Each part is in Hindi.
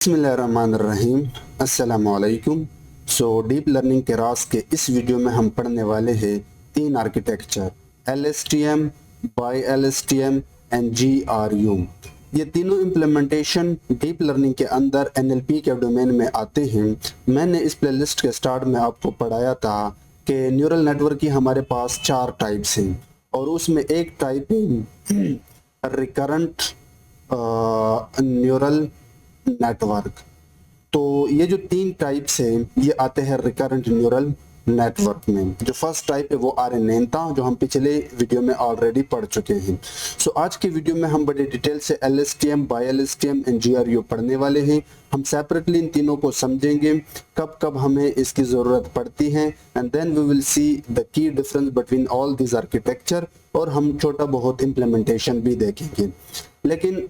बिस्मिल्लाहिर्रहमानिर्रहीम। अस्सलामुअलैकुम। डीप लर्निंग के राज के इस वीडियो में हम पढ़ने वाले हैं तीन architecture LSTM, by LSTM and GRU। ये तीनों इम्प्लीमेंटेशन डीप लर्निंग के अंदर NLP के डोमेन में आते हैं। मैंने इस प्लेलिस्ट के स्टार्ट में आपको पढ़ाया था कि न्यूरल नेटवर्क की हमारे पास 4 टाइप्स हैं और उसमें एक टाइप है रिकरेंट न्यूरल नेटवर्क। तो ये जो तीन टाइप्स हैं ये आते हैं रिकरेंट न्यूरल नेटवर्क में। जो फर्स्ट टाइप है वो RNN था, जो हम पिछले वीडियो में ऑलरेडी पढ़ चुके हैं। आज के वीडियो में हम बड़े डिटेल से LSTM, by LSTM and GRU पढ़ने वाले हैं। हम सेपरेटली इन तीनों को समझेंगे, कब कब हमें इसकी ज़रूरत पड़ती है, and then we will see the key difference between all this architecture, और हम छोटा बहुत इम्प्लीमेंटेशन भी देखेंगे। लेकिन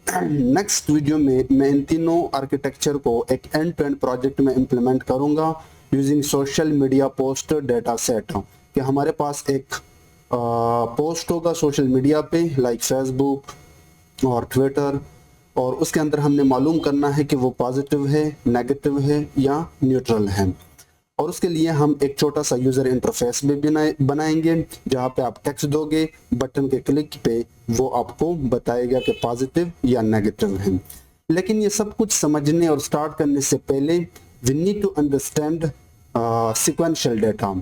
नेक्स्ट वीडियो में मैं इन तीनों आर्किटेक्चर को एक एंड टू एंड प्रोजेक्ट में इम्प्लीमेंट करूंगा using social media post data set. कि हमारे पास एक पोस्ट होगा सोशल मीडिया पे लाइक फेसबुक और ट्विटर, और उसके अंदर हमने मालूम करना है कि वो पॉजिटिव है, नेगेटिव है या न्यूट्रल है। और उसके लिए हम एक छोटा सा यूजर इंटरफेस भी बनाएंगे जहां पे आप टेक्स्ट दोगे, बटन के क्लिक पे वो आपको बताएगा कि पॉजिटिव या नेगेटिव है। लेकिन ये सब कुछ समझने और स्टार्ट करने से पहले we need to understand sequential data,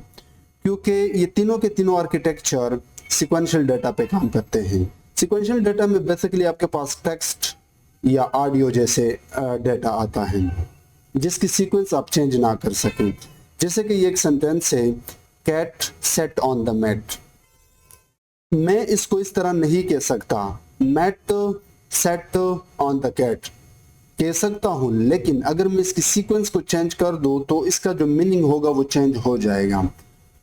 क्योंकि ये तीनों के तीनों आर्किटेक्चर सीक्वेंशियल डेटा पे काम करते हैं। सीक्वेंशियल डेटा में बेसिकली आपके पास टेक्स्ट या ऑडियो जैसे डेटा आता है जिसकी सीक्वेंस आप चेंज ना कर सकें। जैसे कि ये एक सेंटेंस है, cat sat on the mat. मैं इसको इस तरह नहीं कह सकता, mat sat on the cat कह सकता हूं, लेकिन अगर मैं इसकी सीक्वेंस को चेंज कर दूं तो इसका जो मीनिंग होगा वो चेंज हो जाएगा।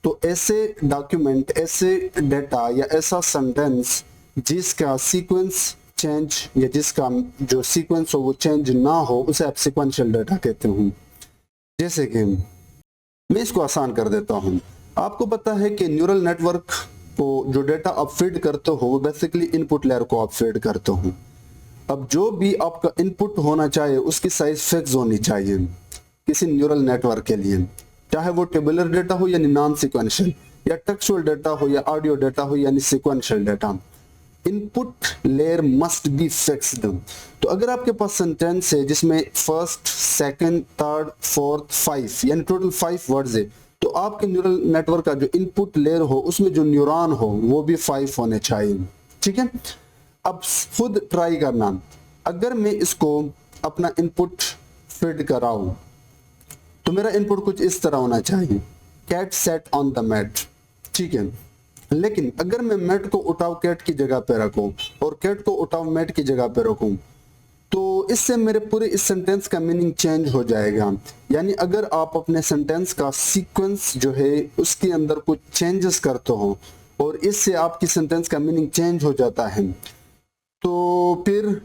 तो ऐसे डॉक्यूमेंट, ऐसे डेटा या ऐसा सेंटेंस जिसका सीक्वेंस चेंज या जिसका जो सीक्वेंस हो वो चेंज ना हो, उसे आप सीक्वेंशियल डेटा कहते हो। जैसे कि मैं इसको आसान कर देता हूं। आपको पता है कि न्यूरल नेटवर्क को जो डेटा आप फीड करते हो वो बेसिकली इनपुट लेयर को आप फीड करते हो। अब जो भी आपका इनपुट होना चाहिए उसकी साइज फिक्स होनी चाहिए किसी न्यूरल नेटवर्क के लिए, चाहे वो टेबुलर डेटा हो यानी नॉन सिक्वेंशियल, या टेक्सचुअल डेटा हो या ऑडियो डेटा हो यानी sequential data. Input layer must be fixed. तो अगर आपके पास सेंटेंस है जिसमें फर्स्ट, सेकंड, थर्ड, फोर्थ, 5 यानी टोटल 5 वर्ड्स है, तो आपके न्यूरल नेटवर्क का जो इनपुट लेयर हो उसमें जो न्यूरॉन हो वो भी 5 होने चाहिए। ठीक है, अब खुद ट्राई करना। अगर मैं इसको अपना इनपुट फीड कराऊं तो मेरा इनपुट कुछ इस तरह होना चाहिए, cat sat on the mat. ठीक है, लेकिन अगर मैं मैट को उठाओ कैट की जगह पे रखूं और कैट को उठाओ मैट की जगह पे रखूं, तो इससे मेरे पूरे इस सेंटेंस का मीनिंग चेंज हो जाएगा। यानी अगर आप अपने सेंटेंस का सीक्वेंस जो है उसके अंदर कुछ चेंजेस करते हो और इससे आपकी सेंटेंस का मीनिंग चेंज हो जाता है, तो फिर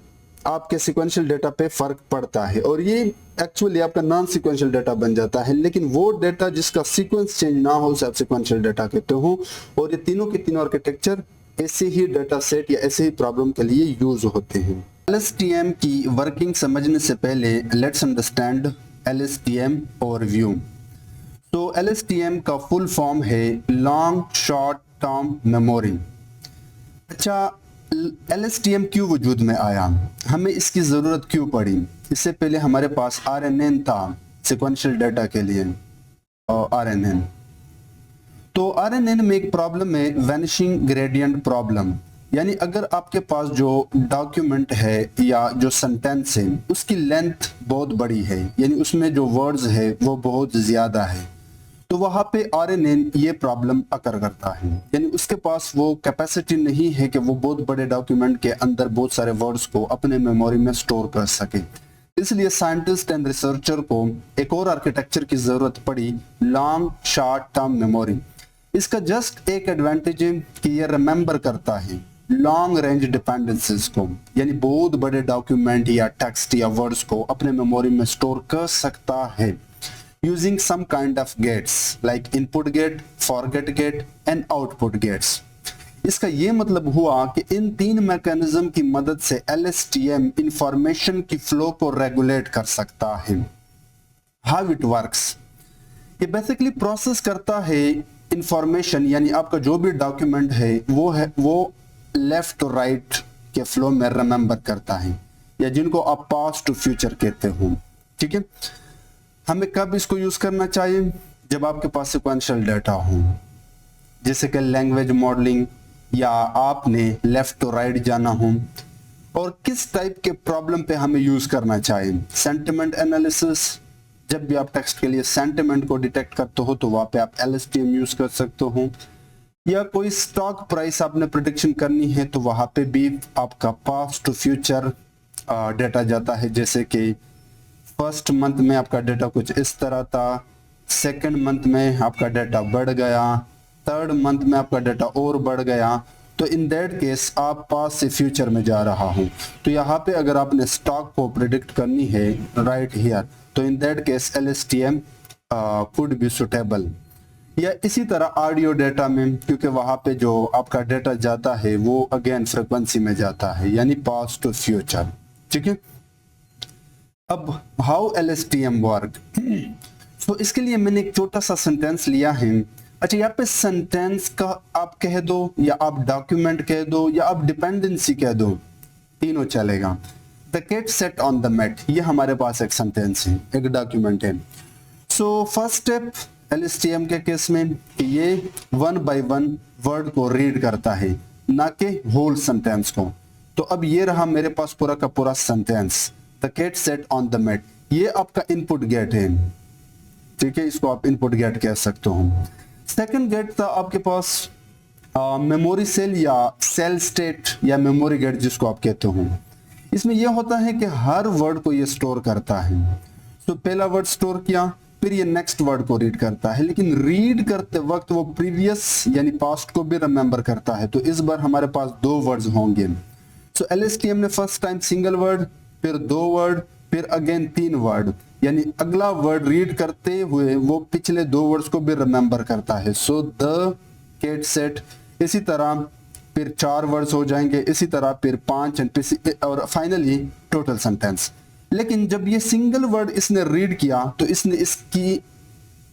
आपके सीक्वेंशियल डेटा पे फर्क पड़ता है और ये एक्चुअली आपका नॉन सीक्वेंशियल डेटा बन जाता है। लेकिन वो डेटा जिसका सीक्वेंस चेंज ना हो उसे आप सीक्वेंशियल डेटा कहते हो। और ये तीनों के तीनों आर्किटेक्चर ऐसे ही डेटा सेट या ऐसे ही प्रॉब्लम के लिए यूज होते हैं। LSTM की वर्किंग समझने से पहले लेट्स अंडरस्टैंड LSTM ओवरव्यू। तो LSTM का फुल फॉर्म है लॉन्ग शॉर्ट टर्म मेमोरी। अच्छा, LSTM क्यों वजूद में आया, हमें इसकी ज़रूरत क्यों पड़ी? इससे पहले हमारे पास RNN था सिक्वेंशियल डेटा के लिए, और RNN। तो RNN में एक प्रॉब्लम है वैनिशिंग ग्रेडियंट प्रॉब्लम। यानी अगर आपके पास जो डॉक्यूमेंट है या जो सेंटेंस है उसकी लेंथ बहुत बड़ी है, यानी उसमें जो वर्ड्स है वो बहुत ज़्यादा है, तो वहाँ पे RNN ये प्रॉब्लम अकर करता है। यानी उसके पास वो कैपेसिटी नहीं है कि वो बहुत बड़े डॉक्यूमेंट के अंदर बहुत सारे वर्ड्स को अपने मेमोरी में स्टोर कर सके। इसलिए साइंटिस्ट एंड रिसर्चर को एक और आर्किटेक्चर की जरूरत पड़ी, लॉन्ग शॉर्ट टर्म मेमोरी। इसका जस्ट एक एडवांटेज है कि ये रिमेंबर करता है लॉन्ग रेंज डिपेंडेंसीज को, यानी बहुत बड़े डॉक्यूमेंट या टेक्स्ट या वर्ड्स को अपने मेमोरी में स्टोर कर सकता है using some kind of gates like input gate, forget gate and output gates। इसका ये मतलब हुआ कि इन तीन मैकेनिज्म की मदद से LSTM इंफॉर्मेशन की फ्लो को रेगुलेट कर सकता है। हाउ इट वर्क्स, ये बेसिकली प्रोसेस करता है इंफॉर्मेशन, यानी आपका जो भी डॉक्यूमेंट है वो लेफ्ट टू राइट के फ्लो में रिमेंबर करता है, या जिनको आप पास्ट टू फ्यूचर कहते हो। ठीक है, हमें कब इसको यूज करना चाहिए? जब आपके पास सिक्वेंशियल डाटा हो, जैसे कि लैंग्वेज मॉडलिंग, या आपने लेफ्ट टू राइट जाना हो। और किस टाइप के प्रॉब्लम पे हमें यूज करना चाहिए? सेंटिमेंट एनालिसिस, जब भी आप टेक्स्ट के लिए सेंटिमेंट को डिटेक्ट करते हो तो वहां पे आप LSTM यूज कर सकते हो। या कोई स्टॉक प्राइस आपने प्रेडिक्शन करनी है तो वहां पे भी आपका पास्ट टू फ्यूचर डेटा जाता है, जैसे कि फर्स्ट मंथ में आपका डेटा कुछ इस तरह था, सेकंड मंथ में आपका डेटा बढ़ गया, थर्ड मंथ में आपका डेटा और बढ़ गया, तो इन दैट केस आप पास से फ्यूचर में जा रहा हूं। तो यहाँ पे अगर आपने स्टॉक को प्रिडिक्ट करनी है राइट हियर, तो in that case LSTM could be suitable. या इसी तरह ऑडियो डेटा में, क्योंकि वहां पे जो आपका डेटा जाता है वो अगेन फ्रिक्वेंसी में जाता है, यानी पास्ट टू फ्यूचर। ठीक है, अब हाउ LSTM वर्क, तो इसके लिए मैंने एक छोटा सा सेंटेंस लिया है। अच्छा, यहाँ पे सेंटेंस का आप कह दो, या आप डॉक्यूमेंट कह दो, या आप डिपेंडेंसी कह दो, तीनों चलेगा। The cat sat on the mat, ये हमारे पास एक सेंटेंस है, एक डॉक्यूमेंट है। सो फर्स्ट स्टेप LSTM के केस में कि ये 1 by 1 वर्ड को रीड करता है, ना कि होल सेंटेंस को। तो अब ये रहा मेरे पास पूरा का पूरा sentence, the cat sat on the mat, ये आपका इनपुट गेट है। ठीक है, इसको आप इनपुट गेट कह सकते हो। सेकंड गेट था आपके पास मेमोरी सेल या सेल स्टेट या मेमोरी गेट जिसको आप कहते हो। इसमें यह होता है कि हर वर्ड को ये स्टोर करता है। तो पहला वर्ड स्टोर किया, फिर ये नेक्स्ट वर्ड को रीड करता है, लेकिन रीड करते वक्त वो प्रीवियस यानी पास्ट को भी रिमेंबर करता है। तो इस बार हमारे पास 2 वर्ड्स होंगे। सो LSTM ने फर्स्ट टाइम सिंगल वर्ड, फिर 2 वर्ड, फिर अगेन 3 वर्ड, यानी अगला वर्ड रीड करते हुए वो पिछले 2 वर्ड्स को भी रिमेंबर करता है। सो द कैट सेट, इसी तरह फिर 4 वर्ड्स हो जाएंगे, इसी तरह फिर 5 और फाइनली टोटल सेंटेंस। लेकिन जब ये सिंगल वर्ड इसने रीड किया तो इसने इसकी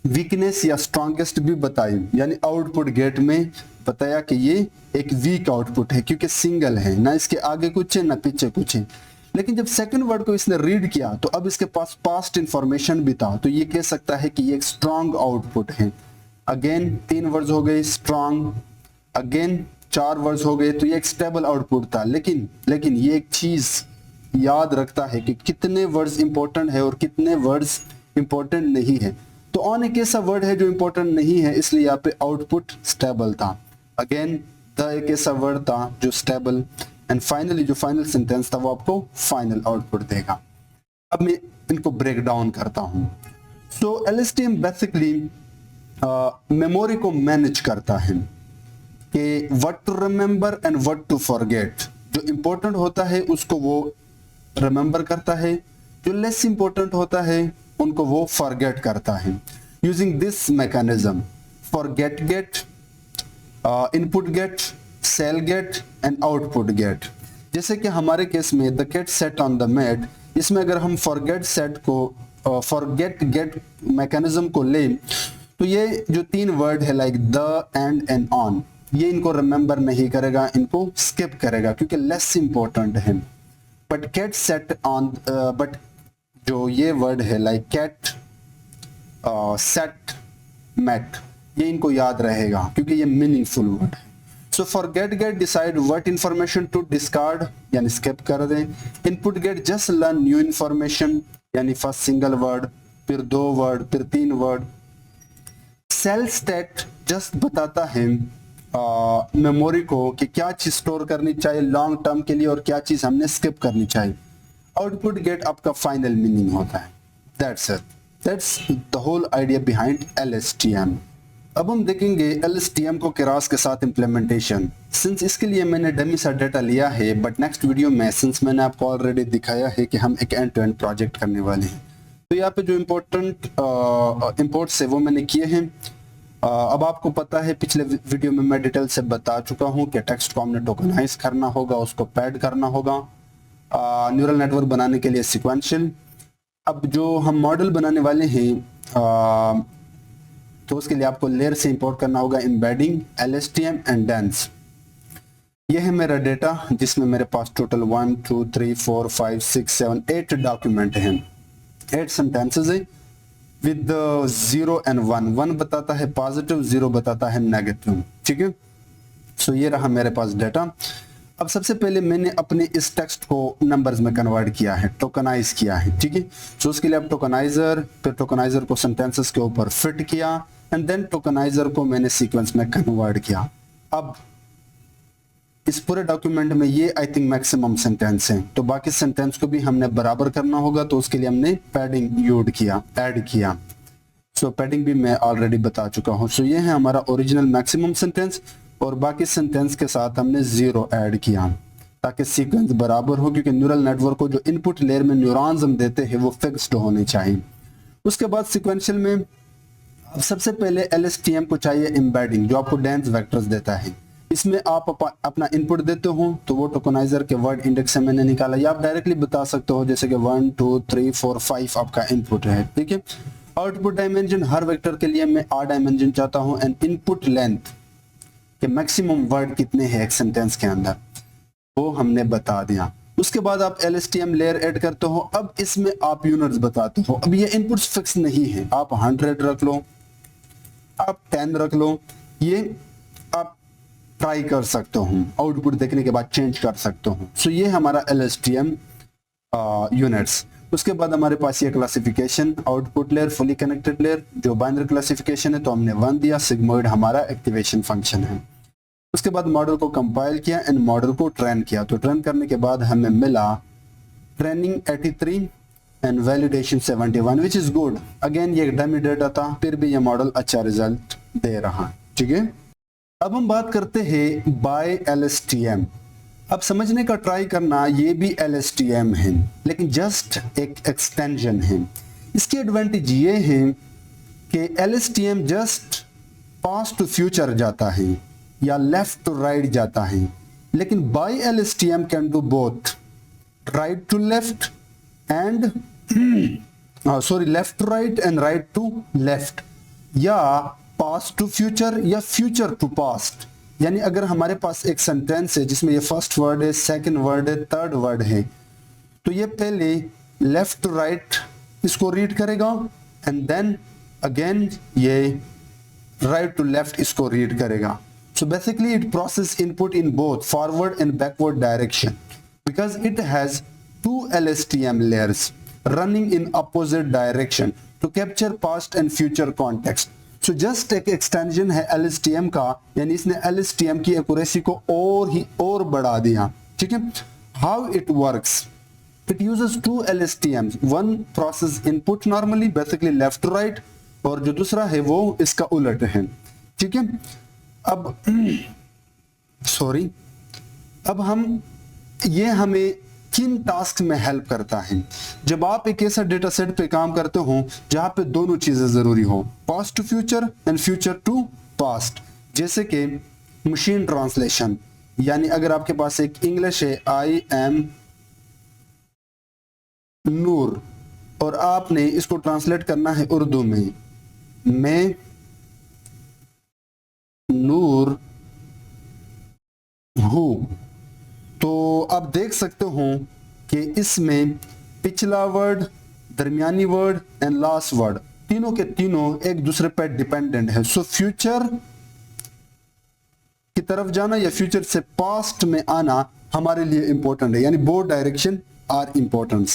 वीकनेस या स्ट्रॉन्गेस्ट भी बताई, यानी आउटपुट गेट में बताया कि ये एक वीक आउटपुट है, क्योंकि सिंगल है, ना इसके आगे कुछ है ना पीछे कुछ है। लेकिन जब सेकंड वर्ड को इसने रीड किया तो अब इसके पास पास्ट इंफॉर्मेशन भी था, तो ये कह सकता है कि ये एक स्ट्रॉन्ग आउटपुट है। अगेन 3 वर्ड्स हो गए स्ट्रॉन्ग, अगेन 4 वर्ड्स हो गए, तो ये एक स्टेबल आउटपुट था। लेकिन ये एक चीज याद रखता है कि कितने वर्ड्स इंपॉर्टेंट है और कितने वर्ड्स इंपॉर्टेंट नहीं है। तो ऑन एक ऐसा वर्ड है जो इंपॉर्टेंट नहीं है, इसलिए यहाँ पे आउटपुट स्टेबल था। अगेन द एक ऐसा वर्ड था जो स्टेबल, एंड फाइनली जो फाइनल सेंटेंस था वो आपको फाइनल आउटपुट देगा। अब मैं इनको ब्रेक डाउन करता हूं। सो LSTM बेसिकली मेमोरी को मैनेज करता है कि what to remember and what to forget. जो इंपॉर्टेंट होता है उसको वो रिमेंबर करता है, जो लेस इंपॉर्टेंट होता है उनको वो फॉरगेट करता है। Using this mechanism, forget gate, input gate, cell gate and output gate. जैसे कि हमारे केस में the cat sat on the mat, इसमें अगर हम फॉरगेट गेट मैकेनिज्म को ले तो ये जो 3 वर्ड है लाइक द एंड ऑन, ये इनको रिमेंबर नहीं करेगा, इनको स्किप करेगा क्योंकि लेस इंपॉर्टेंट है। But cat sat on, but जो ये वर्ड है लाइक कैट सेट मैट, ये इनको याद रहेगा क्योंकि ये मीनिंगफुल वर्ड है। So forget gate decide what information to discard, यानी स्किप कर दें। Input gate just learn new information, यानी फर्स्ट सिंगल वर्ड, फिर 2 वर्ड, फिर 3 वर्ड। सेल स्टेट जस्ट बताता है मेमोरी को कि क्या चीज स्टोर करनी चाहिए लॉन्ग टर्म के लिए और क्या चीज हमने स्किप करनी चाहिए। आउटपुट गेट आपका फाइनल मीनिंग होता है। That's it, that's the whole idea behind LSTM। अब हम देखेंगे LSTM को केरास के साथ इम्प्लीमेंटेशन। सिंस इसके लिए मैंने डमी सा डाटा लिया है, बट नेक्स्ट वीडियो में सिंस मैंने आपको ऑलरेडी दिखाया है कि हम एक एंड टू एंड प्रोजेक्ट करने वाले हैं, तो यहाँ पे जो इम्पोर्टेंट इंपोर्ट्स है वो मैंने किए हैं। अब आपको पता है पिछले वीडियो में मैं डिटेल से बता चुका हूं कि टेक्स्ट को हमने टोकनाइज करना होगा, उसको पैड करना होगा न्यूरल नेटवर्क बनाने के लिए सीक्वेंशियल। अब जो हम मॉडल बनाने वाले हैं तो उसके लिए आपको लेयर से इंपोर्ट करना होगा एम्बेडिंग, LSTM एंड डेंस। यह है मेरा डेटा जिसमें मेरे पास टोटल 1 2 3 4 5 6 7 8 डॉक्यूमेंट हैं, 8 सेंटेंसेस है विद 0 एंड 1। 1 बताता है पॉजिटिव, 0 बताता है नेगेटिव, ठीक है। सो ये रहा मेरे पास डेटा। अब सबसे पहले मैंने अपने इस टेक्स्ट को नंबर्स में कन्वर्ट किया है, टोकनाइज किया है, ठीक है। सो उसके लिए अब टोकनाइजर, फिर टोकनाइजर को सेंटेंसेस के ऊपर फिट किया एंड देन टोकनाइजर को मैंने सीक्वेंस में कन्वर्ट किया। अब इस पूरे डॉक्यूमेंट में ये आई थिंक मैक्सिमम सेंटेंस हैं, तो बाकी सेंटेंस को भी हमने बराबर करना होगा, तो उसके लिए हमने पैडिंग यूज किया, ऐड किया। सो पैडिंग भी मैं ऑलरेडी बता चुका हूँ। सो ये है हमारा ओरिजिनल मैक्सिमम सेंटेंस और बाकी सेंटेंस के साथ हमने 0 ऐड किया ताकि सीक्वेंस बराबर हो, क्योंकि न्यूरल नेटवर्क को जो इनपुट लेयर में न्यूरॉन्स हम देते हैं वो फिक्स्ड होने चाहिए। उसके बाद सीक्वेंशियल में अब सबसे पहले LSTM को चाहिए एम्बेडिंग, जो आपको डेंस वेक्टर्स देता है। इसमें आप अपना इनपुट देते हो तो वो टोकनाइजर के वर्ड इंडेक्स से मैंने निकाला, या आप डायरेक्टली बता सकते हो जैसे कि 1 2 3 4 5 आपका इनपुट है, ठीक है। आउटपुट डायमेंशन हर वेक्टर के लिए मैं 8 डायमेंशन चाहता हूं एंड इनपुट लेंथ के मैक्सिमम वर्ड कितने हैं एक सेंटेंस के अंदर, वो हमने बता दिया। उसके बाद आप LSTM लेयर ऐड करते हो। अब इसमें आप यूनिट्स बताते हो। अब ये इनपुट्स फिक्स नहीं है, आप 100 रख लो, आप 10 रख लो, ये आप ट्राई कर सकते हो, आउटपुट देखने के बाद चेंज कर सकते हो। सो ये हमारा LSTM यूनिट्स। उसके बाद हमारे पास ये classification, output layer, fully connected layer, जो बाइनरी क्लासिफिकेशन है तो हमने 1 दिया, सिग्मोइड हमारा एक्टिवेशन फंक्शन है। उसके बाद मॉडल को कंपाइल किया एंड मॉडल को ट्रेन किया। तो ट्रेन करने के बाद हमें मिला training 83 and validation 71 which is good. Again ये डमी डेटा था, फिर भी ये मॉडल अच्छा रिजल्ट दे रहा, ठीक है। अब हम बात करते हैं बाय LSTM। अब समझने का ट्राई करना, ये भी LSTM है लेकिन जस्ट एक एक्सटेंशन है। इसकी एडवांटेज ये है कि LSTM just past to future जाता है या लेफ्ट टू राइट जाता है, लेकिन bi LSTM can do both right to left and left to right and right to left, या पास्ट टू फ्यूचर या फ्यूचर टू पास्ट। यानी अगर हमारे पास एक सेंटेंस है जिसमें ये फर्स्ट वर्ड है, सेकंड वर्ड है, थर्ड वर्ड है, तो ये पहले लेफ्ट टू राइट इसको रीड करेगा एंड देन अगेन ये राइट टू लेफ्ट इसको रीड करेगा। So basically it process input in both forward and backward direction because it has 2 LSTM layers running in opposite direction to capture past and future context. So just एक एक्सटेंशन है LSTM का, यानी इसने LSTM की एक्यूरेसी को और बढ़ा दिया, ठीक है। How it works? It uses 2 LSTMs. One process input normally, basically left to right, और जो दूसरा है वो इसका उलट है, ठीक है। अब अब ये हमें किन टास्क में हेल्प करता है? जब आप एक ऐसा डेटा सेट पे काम करते हो जहां पे दोनों चीजें जरूरी हो, past to future and future to past, जैसे कि मशीन ट्रांसलेशन। यानी अगर आपके पास एक इंग्लिश है आई एम नूर और आपने इसको ट्रांसलेट करना है उर्दू में, मैं नूर हूं, तो आप देख सकते हो कि इसमें पिछला वर्ड, दरमियानी वर्ड एंड लास्ट वर्ड तीनों के तीनों एक दूसरे पर डिपेंडेंट है। सो फ्यूचर की तरफ जाना या फ्यूचर से पास्ट में आना हमारे लिए इंपॉर्टेंट है, यानी both direction are important.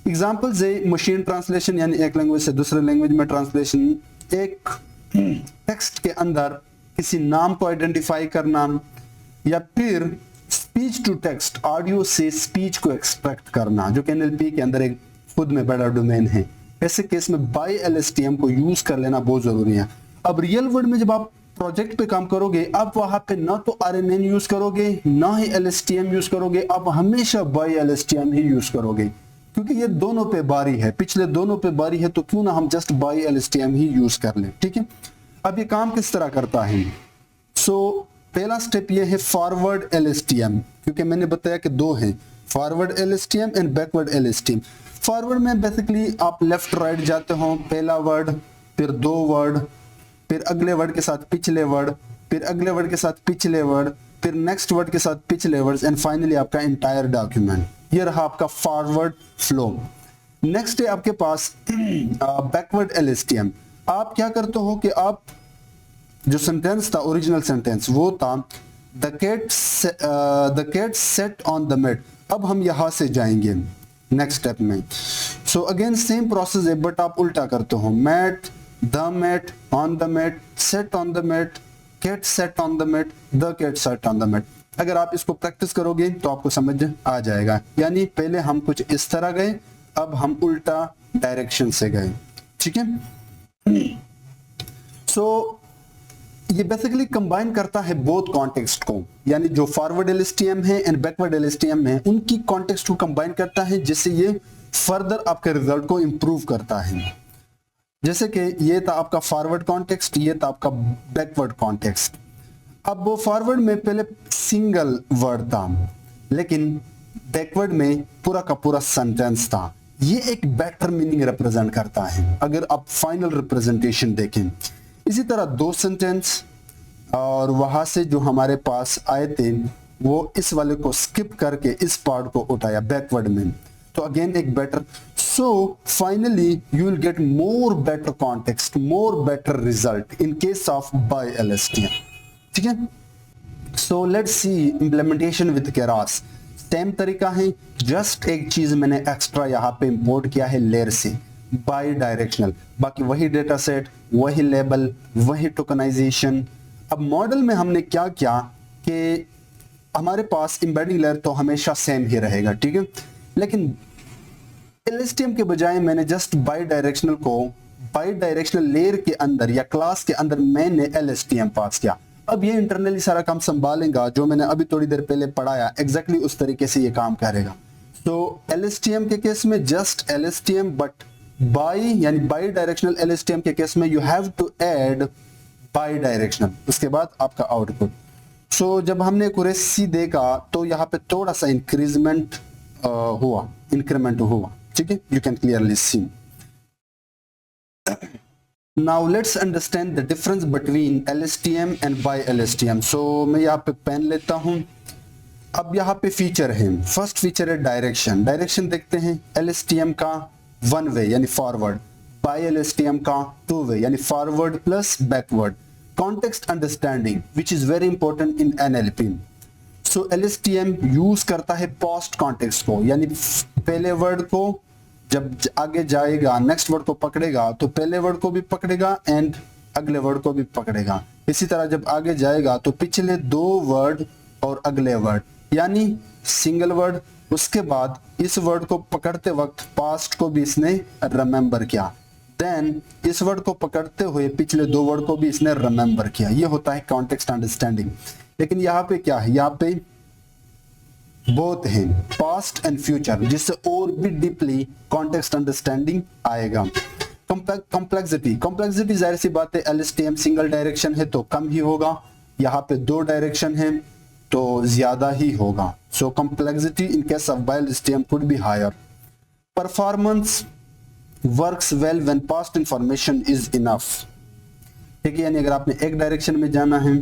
Examples है मशीन ट्रांसलेशन, यानी एक लैंग्वेज से दूसरे लैंग्वेज में ट्रांसलेशन, एक टेक्स्ट के अंदर किसी नाम को आइडेंटिफाई करना, या फिर स्पीच टू टेक्स्ट, ऑडियो से स्पीच को एक्सट्रैक्ट करना, जो कि NLP के अंदर एक खुद में बड़ा डोमेन है। ऐसे केस में बाय LSTM को यूज कर लेना बहुत जरूरी है। अब रियल वर्ल्ड में जब आप प्रोजेक्ट पे काम करोगे, आप वहां पे ना तो RNN यूज करोगे ना ही LSTM यूज करोगे, आप हमेशा बाय LSTM ही यूज करोगे, क्योंकि ये दोनों पे बारी है, पिछले दोनों पे बारी है, तो क्यों ना हम just by LSTM he use कर लें, ठीक है। अब ये काम किस तरह करता है? पहला स्टेप ये है फॉरवर्ड LSTM, क्योंकि मैंने बताया कि दो हैं, forward LSTM and backward LSTM। Forward में बेसिकली आप लेफ्ट राइट जाते हो, पहला वर्ड, फिर दो वर्ड, फिर अगले वर्ड के साथ पिछले वर्ड, फिर अगले वर्ड के साथ पिछले वर्ड, फिर नेक्स्ट वर्ड के साथ पिछले वर्ड्स, एंड फाइनली आपका इंटायर डॉक्यूमेंट। ये रहा आपका फॉरवर्ड फ्लो। नेक्स्ट है आपके पास बैकवर्ड LSTM। आप क्या करते हो कि आप जो सेंटेंस था, ओरिजिनल सेंटेंस वो था the cat sat on the mat. अब हम यहां से जाएंगे नेक्स्ट स्टेप में। अगेन सेम प्रोसेस है, बट आप उल्टा करते हो, mat, the mat, on the mat, sat on the mat, cat sat on the mat, the cat sat on the mat. अगर आप इसको प्रैक्टिस करोगे तो आपको समझ आ जाएगा। यानी पहले हम कुछ इस तरह गए, अब हम उल्टा डायरेक्शन से गए, ठीक है। ये बेसिकली कंबाइन करता है बोथ कॉन्टेक्स्ट को, यानी जो फॉरवर्ड LSTM है एंड बैकवर्ड LSTM है, उनकी कॉन्टेक्स्ट को कंबाइन करता है, जिससे ये फर्दर आपके रिजल्ट को इंप्रूव करता है। जैसे कि ये था आपका फॉरवर्ड कॉन्टेक्स्ट, ये था आपका बैकवर्ड कॉन्टेक्स्ट। अब वो फॉरवर्ड में पहले सिंगल वर्ड था, लेकिन बैकवर्ड में पूरा का पूरा सेंटेंस था। ये एक बेटर मीनिंग रिप्रेजेंट करता है अगर आप फाइनल रिप्रेजेंटेशन देखें। इसी तरह दो सेंटेंस, और वहां से जो हमारे पास आए थे वो इस वाले को स्किप करके इस पार्ट को उठाया बैकवर्ड में, तो अगेन एक better. Finally you will get more better context, more better result in case of bi LSTM, ठीक है। Let's see implementation with Keras. Same तरीका है, जस्ट एक चीज मैंने एक्स्ट्रा यहाँ पे इंपोर्ट किया है लेयर से, बाई डायरेक्शनल। बाकी वही डेटा सेट, वही लेबल, वही टोकनाइजेशन। अब मॉडल में हमने क्या किया कि हमारे पास एम्बेडिंग लेयर तो हमेशा सेम ही रहेगा, ठीक है, लेकिन LSTM के बजाय मैंने जस्ट बाई डायरेक्शनल को बाई डायरेक्शनल लेयर के अंदर या क्लास के अंदर मैंने LSTM पास किया। अब ये इंटरनली सारा काम संभालेगा, जो मैंने अभी थोड़ी देर पहले पढ़ाया एग्जैक्टली उस तरीके से ये काम करेगा। LSTM के केस में जस्ट LSTM, बट बाई यानी बाई डायरेक्शनल LSTM के केस में you have to add bidirectional, उसके बाद आपका आउटपुट। जब हमने एक्यूरेसी देखा तो यहाँ पे थोड़ा सा इंक्रीमेंट हुआ, ठीक है, you can clearly see. Now let's understand the difference between LSTM and by LSTM। मैं यहाँ पे पेन लेता हूँ। अब यहाँ पे फीचर है, फर्स्ट फीचर है डायरेक्शन। डायरेक्शन देखते हैं, LSTM का वन वे यानी फॉरवर्ड, बाई LSTM का टू वे यानी forward plus backward. Context understanding which is very important in NLP। LSTM use करता है पोस्ट कॉन्टेक्स्ट को, यानी पहले वर्ड को जब आगे जाएगा नेक्स्ट वर्ड को पकड़ेगा तो पहले वर्ड को भी पकड़ेगा एंड अगले वर्ड को भी पकड़ेगा। इसी तरह जब आगे जाएगा तो पिछले दो वर्ड और अगले वर्ड, यानी सिंगल वर्ड, उसके बाद इस वर्ड को पकड़ते वक्त पास्ट को भी इसने रिमेंबर किया, देन इस वर्ड को पकड़ते हुए पिछले दो वर्ड को भी इसने रिमेंबर किया। ये होता है कॉन्टेक्स्ट अंडरस्टैंडिंग। लेकिन यहाँ पे क्या है, यहाँ पे बोथ हैं, पास्ट एंड फ्यूचर, जिससे और भी डीपली कॉन्टेक्स्ट अंडरस्टैंडिंग आएगा। कॉम्प्लेक्सिटी जाहिर सी बात है, LSTM सिंगल डायरेक्शन है तो कम ही होगा, यहाँ पे दो डायरेक्शन है तो ज्यादा ही होगा। Complexity in case of bi LSTM could be higher. Performance works well when past information is enough, ठीक है, यानी अगर आपने एक डायरेक्शन में जाना है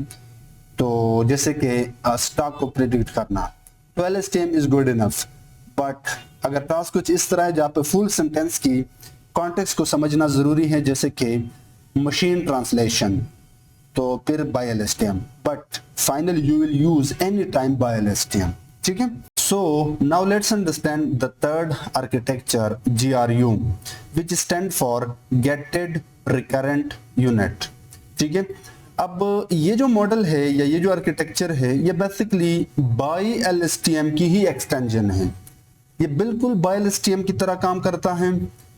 तो जैसे कि स्टॉक को प्रिडिक्ट करना, तो LSTM is good enough. But अगर टास्क कुछ इस तरह है जहाँ पे फुल सेंटेंस की कॉन्टेक्स्ट को समझना जरूरी है, जैसे कि मशीन ट्रांसलेशन, तो फिर bi LSTM, but finally you will use any time bi LSTM, ठीक है। Now let's understand the third architecture GRU, which stand for gated recurrent unit, ठीक है। अब ये जो मॉडल है या ये जो आर्किटेक्चर है, ये बेसिकली बाय LSTM की ही एक्सटेंशन है। ये बिल्कुल बाय LSTM की तरह काम करता है,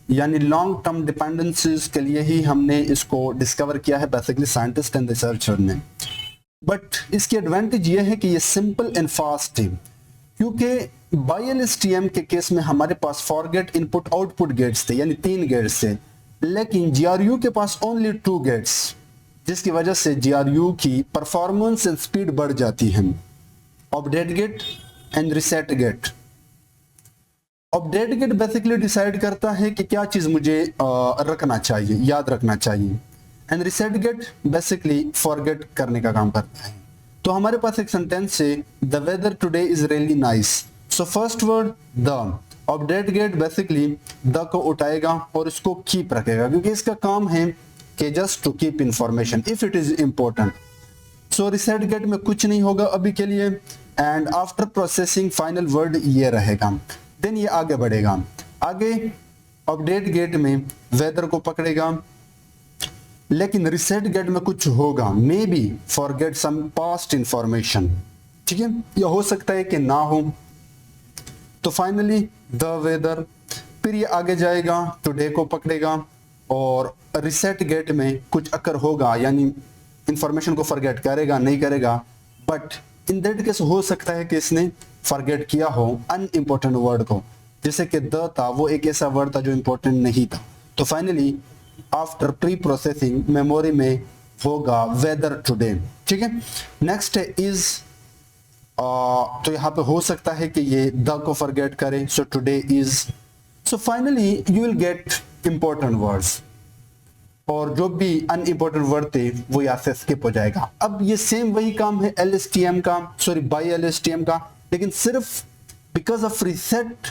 यानी लॉन्ग टर्म डिपेंडेंसीज के लिए ही हमने इसको डिस्कवर किया है बेसिकली साइंटिस्ट एंड रिसर्चर ने। बट इसकी एडवांटेज ये है कि ये सिंपल एंड फास्ट है, क्योंकि बाय LSTM के केस में हमारे पास फॉरगेट इनपुट आउटपुट गेट्स थे, यानी 3 गेट्स थे, लेकिन GRU के पास ओनली 2 गेट्स, जिसकी वजह से GRU की परफॉर्मेंस एंड स्पीड बढ़ जाती है। Update gate and reset gate. Update gate basically decide करता है कि क्या चीज मुझे रखना चाहिए, याद रखना चाहिए, and reset gate basically forget करने का काम करता है। तो हमारे पास एक सेंटेंस है, the weather today is really nice. So first word the, update gate basically the को उठाएगा और इसको कीप रखेगा, क्योंकि इसका काम है कि just to keep information if it is important. So reset gate में कुछ नहीं होगा अभी के लिए, and after processing final word ये रहेगा। देन ये आगे बढ़ेगा, आगे अपडेट गेट में वेदर को पकड़ेगा, लेकिन रीसेट गेट में कुछ होगा, maybe forget some past information, ठीक है, यह हो सकता है कि ना हो। तो फाइनली द वेदर, फिर ये आगे जाएगा, टुडे को पकड़ेगा और रीसेट गेट में कुछ अकर होगा, यानी इंफॉर्मेशन को फॉरगेट करेगा, नहीं करेगा, बट इन दैट केस हो सकता है कि इसने फॉरगेट किया हो अनइम्पोर्टेंट वर्ड को, जैसे कि द था, वो एक ऐसा वर्ड था जो इंपॉर्टेंट नहीं था। तो finally after pre processing memory में होगा वेदर टुडे, ठीक है। नेक्स्ट है इज, तो यहाँ पे हो सकता है कि ये द को फॉरगेट करे, so today is. So finally you will gate important words, और जो भी अनइम्पोर्टेंट वर्ड थे वो यहाँ से स्किप हो जाएगा। अब ये सेम वही काम है LSTM का, सॉरी बाई LSTM का, लेकिन सिर्फ बिकॉज ऑफ रीसेट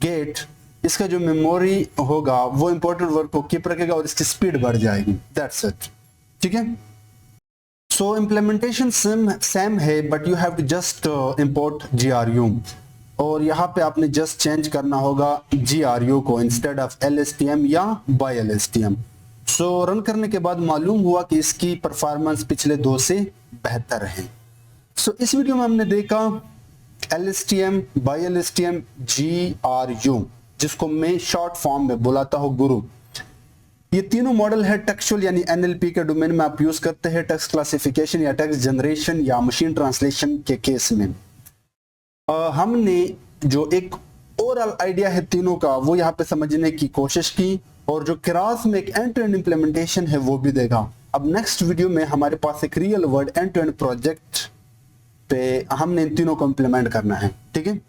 गेट इसका जो मेमोरी होगा वो इंपॉर्टेंट वर्ड को कीप रखेगा और इसकी स्पीड बढ़ जाएगी, दैट्स इट, ठीक है। सो इम्प्लीमेंटेशन सेम है, but you have to just import GRU, और यहाँ पे आपने जस्ट चेंज करना होगा GRU को इंस्टेड ऑफ LSTM या बाई LSTM। सो रन करने के बाद मालूम हुआ कि इसकी परफॉर्मेंस पिछले 2 से बेहतर है। सो इस वीडियो में हमने देखा LSTM, बाई LSTM, GRU, जिसको मैं शॉर्ट फॉर्म में बुलाता हूँ गुरु। ये तीनों मॉडल है टेक्सचुअल यानी NLP के डोमेन में आप यूज करते हैं, टेक्स्ट क्लासिफिकेशन या टेक्स्ट जनरेशन या मशीन ट्रांसलेशन के केस में। हमने जो एक ओवरऑल आइडिया है तीनों का वो यहाँ पे समझने की कोशिश की, और जो क्रास में एक एंड टू एंड इंप्लीमेंटेशन है वो भी देखा। अब नेक्स्ट वीडियो में हमारे पास एक real world end to end project पे हमने इन तीनों को इंप्लीमेंट करना है, ठीक है।